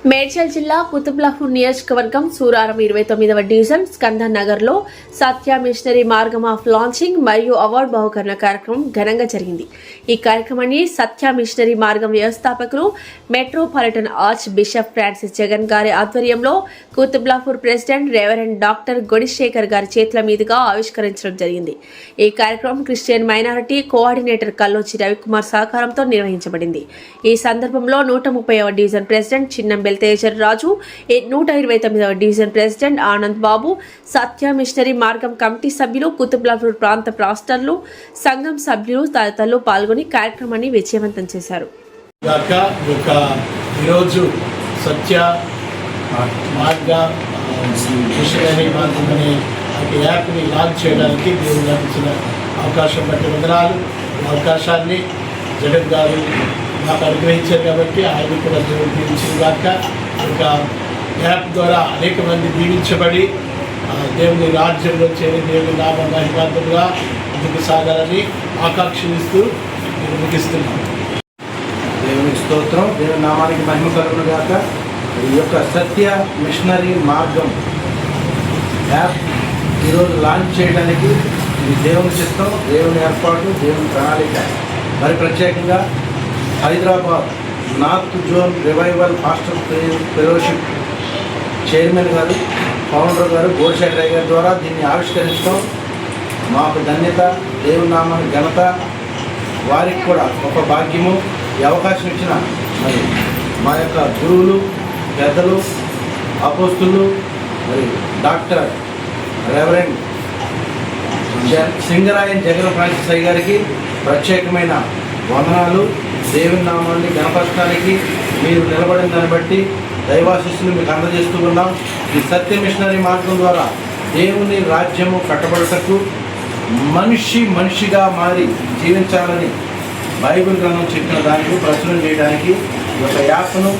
మేడ్చల్ జిల్లా కుతుబ్లాపూర్ నియోజకవర్గం సూరారం 29వ డివిజన్ స్కందన్ నగర్ లో సత్య మిషనరీ మార్గం ఆఫ్ లాంచింగ్ మరియు అవార్డు బహుకరణ కార్యక్రమం ఘనంగా జరిగింది. ఈ కార్యక్రమాన్ని సత్య మిషనరీ మార్గం వ్యవస్థాపకులు metropolitan arch bishop Francis Jagan గారి ఆధ్వర్యంలో కుతుబ్లాపూర్ ప్రెసిడెంట్ రెవరెండ్ డాక్టర్ గొడిశేఖర్ గారి చేతుల మీదుగా ఆవిష్కరించడం జరిగింది. ఈ కార్యక్రమం క్రిస్టియన్ మైనారిటీ కోఆర్డినేటర్ కల్లోచి రవికుమార్ సహకారంతో నిర్వహించబడింది. ఈ సందర్భంలో 130వ డివిజన్ ప్రెసిడెంట్ చిన్నం తేజర్ రాజు, 129వ డివిజన్ ప్రెసిడెంట్ ఆనంద్ బాబు, సత్య మిషనరీ మార్గం కమిటీ సభ్యులు, కుతుబ్లాపూర్ ప్రాంత పాస్టర్లు, సంఘం సభ్యులు తదితరులు పాల్గొని కార్యక్రమాన్ని విజయవంతం చేశారు. ఈరోజు సత్య మార్గ మిషనరీ మార్గం అనే యాప్ని లాంచ్ చేయడానికి దేవుడు ఇచ్చిన అవకాశం బట్టి వందనాలు. అవకాశాన్ని జగన్ గారు నాకు అనుగ్రహించారు కాబట్టి ఆయన కూడా దేవుడు దీవించిన గాక. ఒక యాప్ ద్వారా అనేక మంది దీవించబడి దేవుని రాజ్యంలో చేరి దేవుని నామ మహిమార్థంగా ముందుకు సాగాలని ఆకాంక్షిస్తూ నేను ముగిస్తున్నాను. దేవునికి స్తోత్రం. దేవుని నామానికి మహిమ కలుగును గాక. ఈ యొక్క సత్య మిషనరీ మార్గం యాప్ ఈరోజు లాంచ్ చేయడానికి ఇది దేవుని చిత్తం, దేవుని ఏర్పాటు, దేవుని ప్రణాళిక. మరి ప్రత్యేకంగా Hyderabad north zone revival pastor fellowship chairman గారు, ఫౌండర్ గారు గోడిశేఖర్ గారి ద్వారా దీన్ని ఆవిష్కరించడం మాకు ధన్యత, దేవుని నామానికి ఘనత. వారికి కూడా ఒక భాగ్యము. ఈ అవకాశం ఇచ్చిన మరి మా యొక్క గురువులు, పెద్దలు, అపోస్తులు, మరి డాక్టర్ రెవరెండ్ సింగరాయన్ జగన్ ఫ్రాన్సిస్ అయ్య గారికి ప్రత్యేకమైన వందనాలు. దేవుని నామాన్ని గణపరచడానికి మీరు నిలబడిన దాన్ని బట్టి దైవాశిస్సులు మీకు అందజేస్తూ ఉన్నాం. ఈ సత్య మిషనరీ మార్గం ద్వారా దేవుని రాజ్యము కట్టబడటకు మనిషిగా మారి జీవించాలని బైబిల్ గ్రంథం చెప్పిన దానికి ప్రచురణ చేయడానికి ఈ యొక్క యాప్ను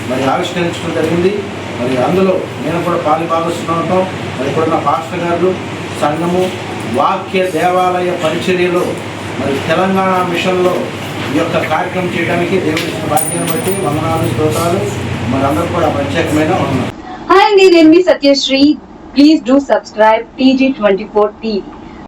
మరి ఆవిష్కరించడం జరిగింది. మరి అందులో నేను కూడా పాలుభాగస్తున్నాం. మరి ఇప్పుడు నా పాస్టర్ గారు సంఘము వాక్య దేవాలయ పరిచర్యలో మరి తెలంగాణ మిషన్లో ఈ యొక్క కార్యక్రమం చేయడానికి దేవుని భాగ్యాన్ని బట్టి వందనాలు, స్తోత్రాలు. మరి అందరూ కూడా ప్రత్యేకమైన వందనాలు. హాయ్ అండి, నేను మీ Satyashri. Please do subscribe TG24 TV.